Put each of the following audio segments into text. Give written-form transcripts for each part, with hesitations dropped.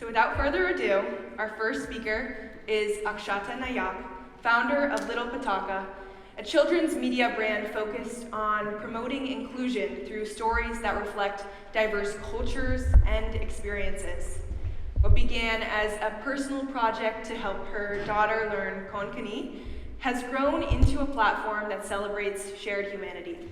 So without further ado, our first speaker is Akshata Nayak, founder of Little Patakha, a children's media brand focused on promoting inclusion through stories that reflect diverse cultures and experiences. What began as a personal project to help her daughter learn Konkani has grown into a platform that celebrates shared humanity.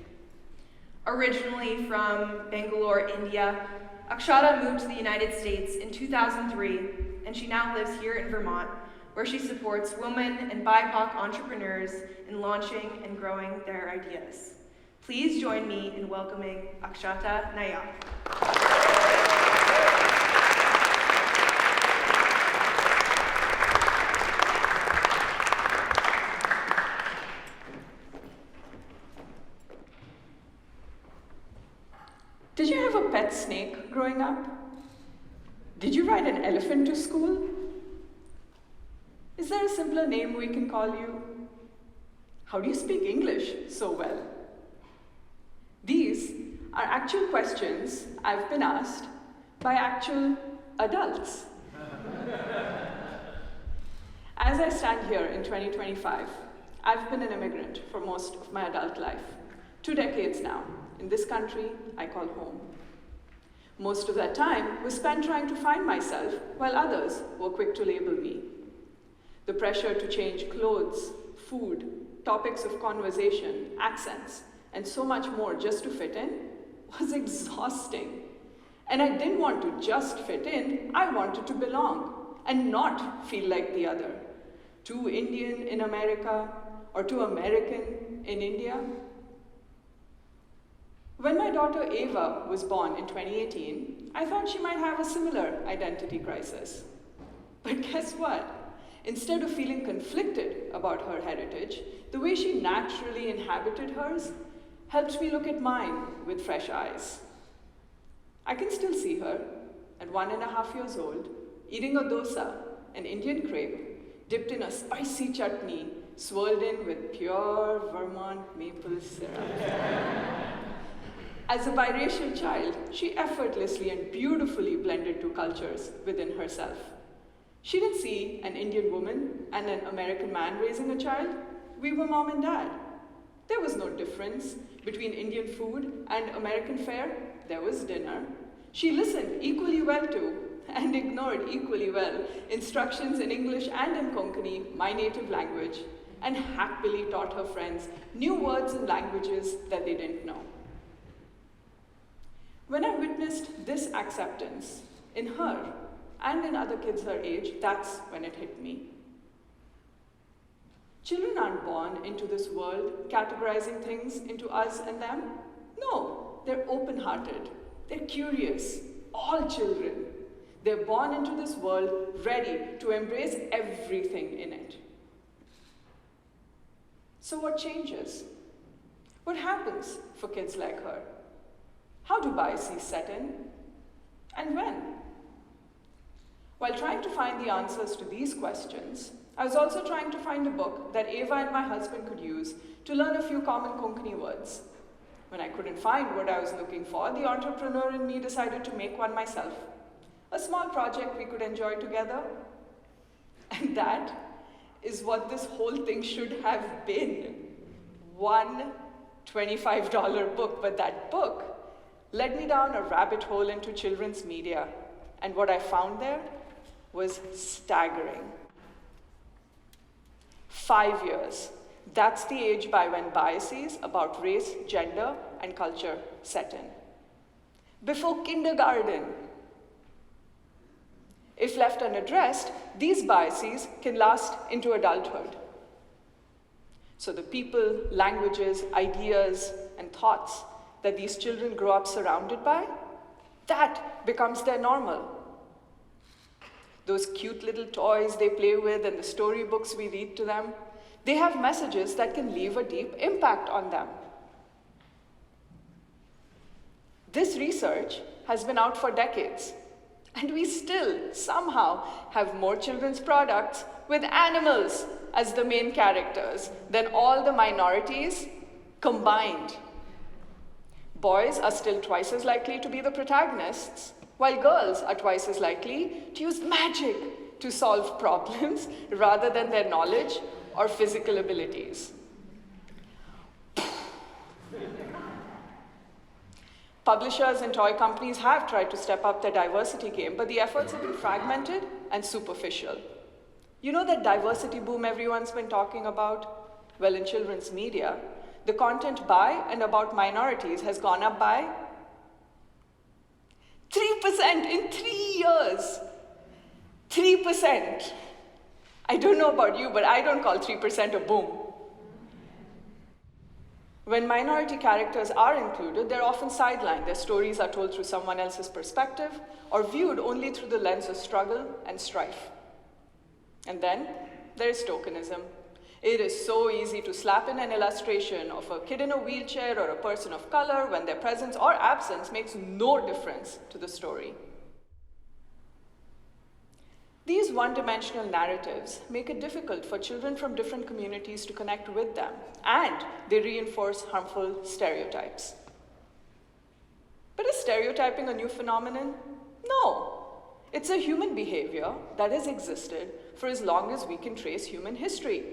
Originally from Bangalore, India, Akshata moved to the United States in 2003, and she now lives here in Vermont, where she supports women and BIPOC entrepreneurs in launching and growing their ideas. Please join me in welcoming Akshata Nayak. Did you have a pet snake growing up? Did you ride an elephant to school? Is there a simpler name we can call you? How do you speak English so well? These are actual questions I've been asked by actual adults. As I stand here in 2025, I've been an immigrant for most of my adult life, 2 decades now. In this country I call home. Most of that time was spent trying to find myself, while others were quick to label me. The pressure to change clothes, food, topics of conversation, accents, and so much more just to fit in was exhausting. And I didn't want to just fit in, I wanted to belong and not feel like the other. Too Indian in America or too American in India. When my daughter Ava was born in 2018, I thought she might have a similar identity crisis. But guess what? Instead of feeling conflicted about her heritage, the way she naturally inhabited hers helped me look at mine with fresh eyes. I can still see her, at 1.5 years old, eating a dosa, an Indian crepe, dipped in a spicy chutney, swirled in with pure Vermont maple syrup. As a biracial child, she effortlessly and beautifully blended two cultures within herself. She didn't see an Indian woman and an American man raising a child. We were mom and dad. There was no difference between Indian food and American fare. There was dinner. She listened equally well to, and ignored equally well, instructions in English and in Konkani, my native language, and happily taught her friends new words and languages that they didn't know. When I witnessed this acceptance in her and in other kids her age, that's when it hit me. Children aren't born into this world categorizing things into us and them. No, they're open-hearted, they're curious, all children. They're born into this world ready to embrace everything in it. So what changes? What happens for kids like her? How do biases set in? And when? While trying to find the answers to these questions, I was also trying to find a book that Ava and my husband could use to learn a few common Konkani words. When I couldn't find what I was looking for, the entrepreneur in me decided to make one myself. A small project we could enjoy together. And that is what this whole thing should have been. One $25 book, but that book led me down a rabbit hole into children's media, and what I found there was staggering. 5 years. That's the age by when biases about race, gender, and culture set in. Before kindergarten. If left unaddressed, these biases can last into adulthood. So the people, languages, ideas, and thoughts that these children grow up surrounded by, that becomes their normal. Those cute little toys they play with and the storybooks we read to them, they have messages that can leave a deep impact on them. This research has been out for decades, and we still somehow have more children's products with animals as the main characters than all the minorities combined. Boys are still twice as likely to be the protagonists, while girls are twice as likely to use magic to solve problems rather than their knowledge or physical abilities. Publishers and toy companies have tried to step up their diversity game, but the efforts have been fragmented and superficial. You know that diversity boom everyone's been talking about? Well, in children's media, the content by and about minorities has gone up by 3% in 3 years. 3%. I don't know about you, but I don't call 3% a boom. When minority characters are included, they're often sidelined. Their stories are told through someone else's perspective or viewed only through the lens of struggle and strife. And then there is tokenism. It is so easy to slap in an illustration of a kid in a wheelchair or a person of color when their presence or absence makes no difference to the story. These one-dimensional narratives make it difficult for children from different communities to connect with them, and they reinforce harmful stereotypes. But is stereotyping a new phenomenon? No. It's a human behavior that has existed for as long as we can trace human history.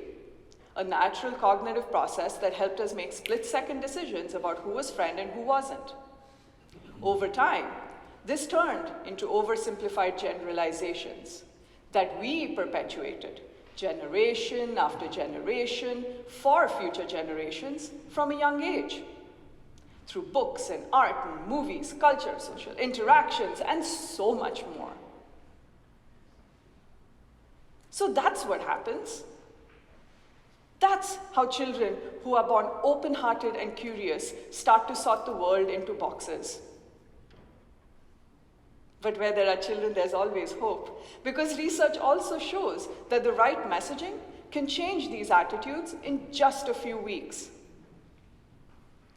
A natural cognitive process that helped us make split-second decisions about who was friend and who wasn't. Over time, this turned into oversimplified generalizations that we perpetuated generation after generation for future generations from a young age. Through books and art and movies, culture, social interactions, and so much more. So that's what happens. That's how children who are born open-hearted and curious start to sort the world into boxes. But where there are children, there's always hope, because research also shows that the right messaging can change these attitudes in just a few weeks.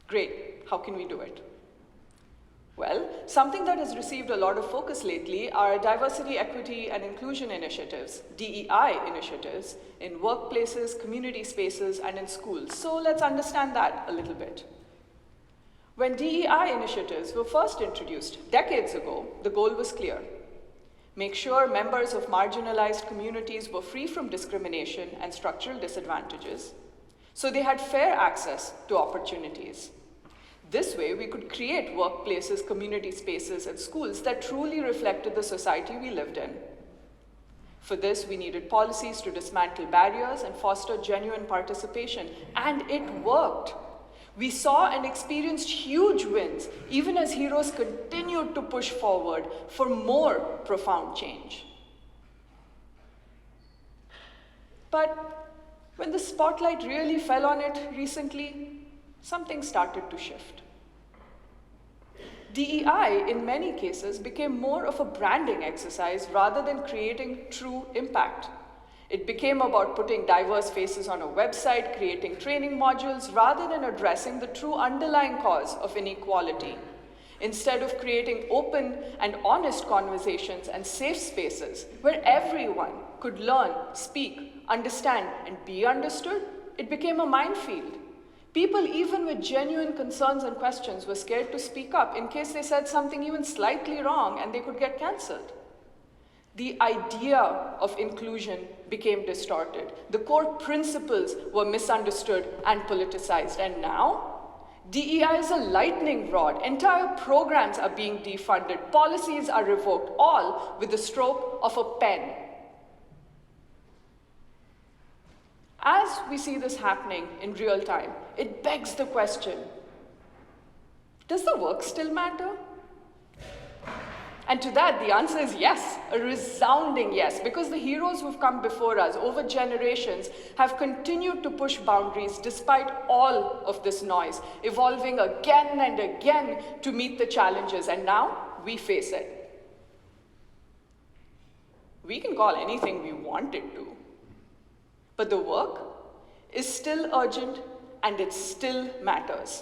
Great, how can we do it? Well, something that has received a lot of focus lately are diversity, equity, and inclusion initiatives, DEI initiatives, in workplaces, community spaces, and in schools. So let's understand that a little bit. When DEI initiatives were first introduced decades ago, the goal was clear. Make sure members of marginalized communities were free from discrimination and structural disadvantages, so they had fair access to opportunities. This way, we could create workplaces, community spaces, and schools that truly reflected the society we lived in. For this, we needed policies to dismantle barriers and foster genuine participation, and it worked. We saw and experienced huge wins, even as heroes continued to push forward for more profound change. But when the spotlight really fell on it recently, something started to shift. DEI, in many cases, became more of a branding exercise rather than creating true impact. It became about putting diverse faces on a website, creating training modules, rather than addressing the true underlying cause of inequality. Instead of creating open and honest conversations and safe spaces where everyone could learn, speak, understand, and be understood, it became a minefield. People, even with genuine concerns and questions, were scared to speak up in case they said something even slightly wrong and they could get cancelled. The idea of inclusion became distorted. The core principles were misunderstood and politicized. And now, DEI is a lightning rod. Entire programs are being defunded. Policies are revoked, all with the stroke of a pen. As we see this happening in real time, it begs the question, does the work still matter? And to that, the answer is yes, a resounding yes, because the heroes who've come before us over generations have continued to push boundaries despite all of this noise, evolving again and again to meet the challenges, and now we face it. We can call anything we want it to, but the work is still urgent and it still matters.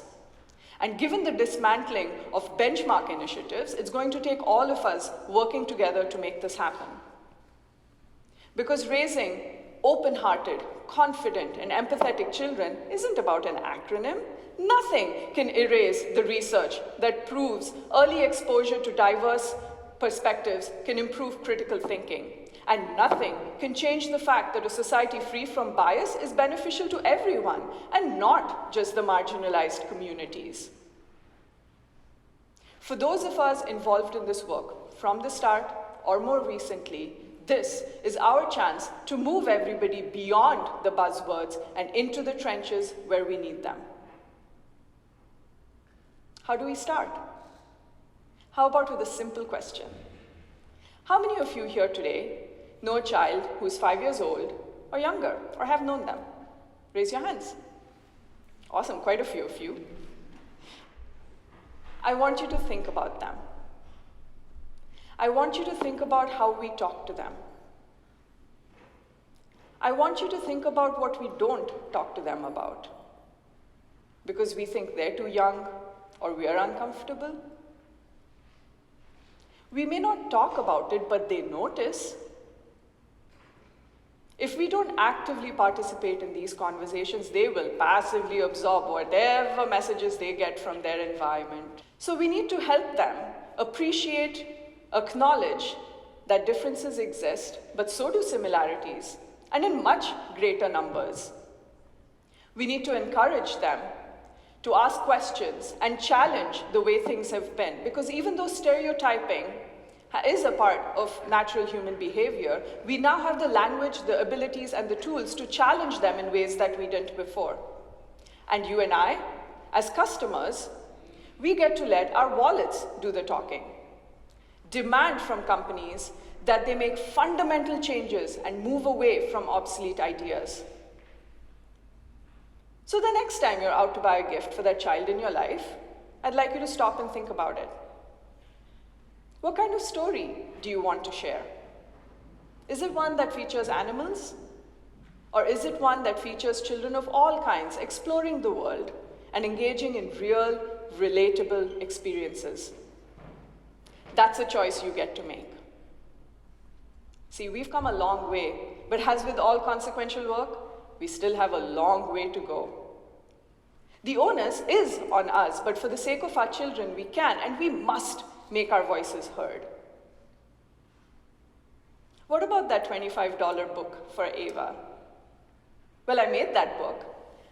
And given the dismantling of benchmark initiatives, it's going to take all of us working together to make this happen. Because raising open-hearted, confident, and empathetic children isn't about an acronym. Nothing can erase the research that proves early exposure to diverse perspectives can improve critical thinking. And nothing can change the fact that a society free from bias is beneficial to everyone, and not just the marginalized communities. For those of us involved in this work, from the start or more recently, this is our chance to move everybody beyond the buzzwords and into the trenches where we need them. How do we start? How about with a simple question? How many of you here today know a child who's 5 years old or younger, or have known them? Raise your hands. Awesome, quite a few of you. I want you to think about them. I want you to think about how we talk to them. I want you to think about what we don't talk to them about, because we think they're too young or we are uncomfortable. We may not talk about it, but they notice. If we don't actively participate in these conversations, they will passively absorb whatever messages they get from their environment. So we need to help them appreciate, acknowledge that differences exist, but so do similarities, and in much greater numbers. We need to encourage them to ask questions and challenge the way things have been, because even though stereotyping is a part of natural human behavior, we now have the language, the abilities, and the tools to challenge them in ways that we didn't before. And you and I, as customers, we get to let our wallets do the talking. Demand from companies that they make fundamental changes and move away from obsolete ideas. So the next time you're out to buy a gift for that child in your life, I'd like you to stop and think about it. What kind of story do you want to share? Is it one that features animals? Or is it one that features children of all kinds exploring the world and engaging in real, relatable experiences? That's a choice you get to make. See, we've come a long way, but as with all consequential work, we still have a long way to go. The onus is on us, but for the sake of our children, we can and we must make our voices heard. What about that $25 book for Ava? Well, I made that book,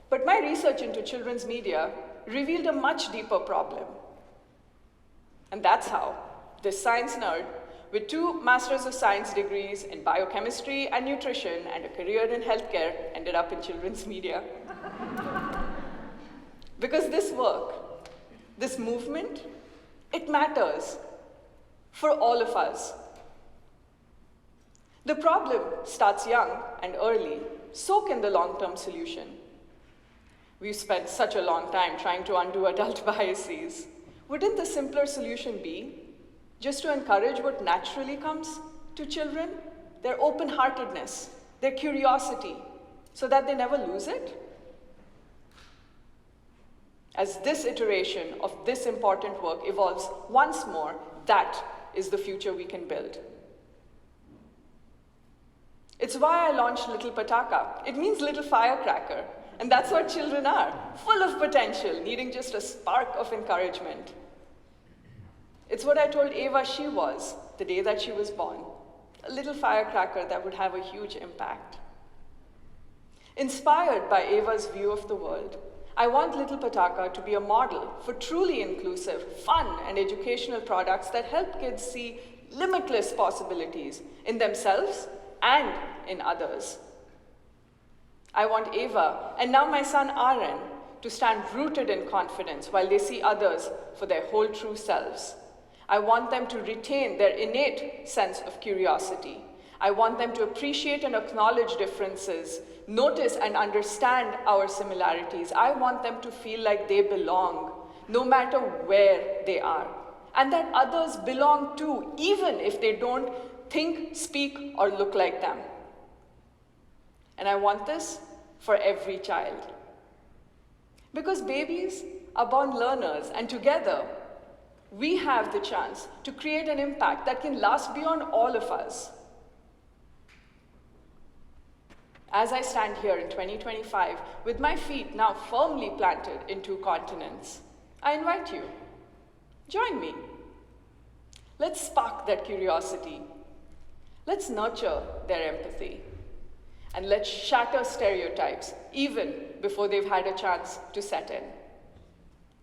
but my research into children's media revealed a much deeper problem. And that's how this science nerd with 2 Masters of Science degrees in Biochemistry and Nutrition and a career in healthcare ended up in children's media. Because this work, this movement, it matters for all of us. The problem starts young and early, so can the long-term solution. We've spent such a long time trying to undo adult biases. Wouldn't the simpler solution be just to encourage what naturally comes to children? Their open-heartedness, their curiosity, so that they never lose it? As this iteration of this important work evolves once more, that is the future we can build. It's why I launched Little Patakha. It means little firecracker, and that's what children are, full of potential, needing just a spark of encouragement. It's what I told Ava she was the day that she was born, a little firecracker that would have a huge impact. Inspired by Ava's view of the world, I want Little Patakha to be a model for truly inclusive, fun, and educational products that help kids see limitless possibilities in themselves and in others. I want Ava, and now my son Aaron, to stand rooted in confidence while they see others for their whole true selves. I want them to retain their innate sense of curiosity. I want them to appreciate and acknowledge differences, notice and understand our similarities. I want them to feel like they belong, no matter where they are, and that others belong too, even if they don't think, speak, or look like them. And I want this for every child. Because babies are born learners, and together, we have the chance to create an impact that can last beyond all of us. As I stand here in 2025, with my feet now firmly planted in 2 continents, I invite you, join me. Let's spark that curiosity. Let's nurture their empathy. And let's shatter stereotypes even before they've had a chance to set in.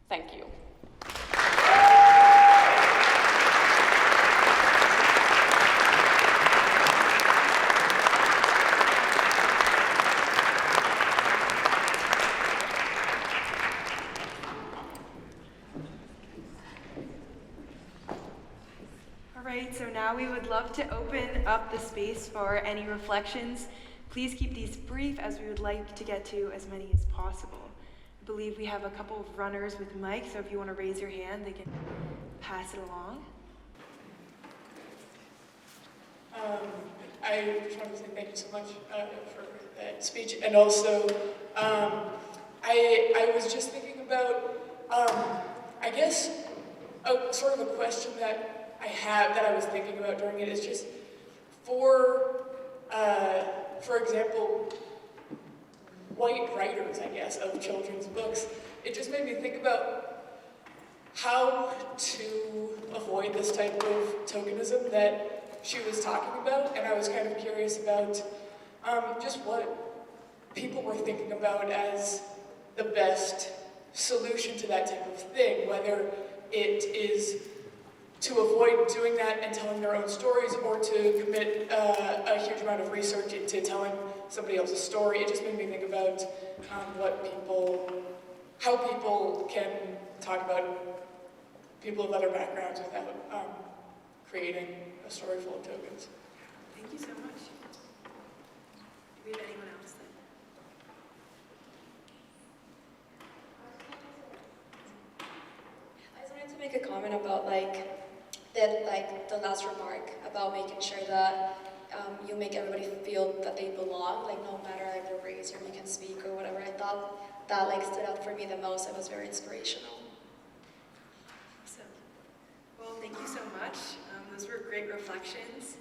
Thank you. All right, so now we would love to open up the space for any reflections. Please keep these brief, as we would like to get to as many as possible. I believe we have a couple of runners with mics, so if you want to raise your hand, they can pass it along. I just wanted to say thank you so much for that speech, and also I was just thinking about I guess sort of a question that I have that I was thinking about during it is just for example, white writers, I guess, of children's books. It just made me think about how to avoid this type of tokenism that she was talking about, and I was kind of curious about just what people were thinking about as the best solution to that type of thing, whether it is to avoid doing that and telling their own stories, or to commit a huge amount of research into telling somebody else's story. It just made me think about how people can talk about people of other backgrounds without creating a story full of tokens. Thank you so much. Do we have anyone else then? I just wanted to make a comment about the last remark about making sure that you make everybody feel that they belong, no matter their race or you can speak or whatever. I thought that stood out for me the most. It was very inspirational. Awesome. Well, thank you so much. Those were great reflections.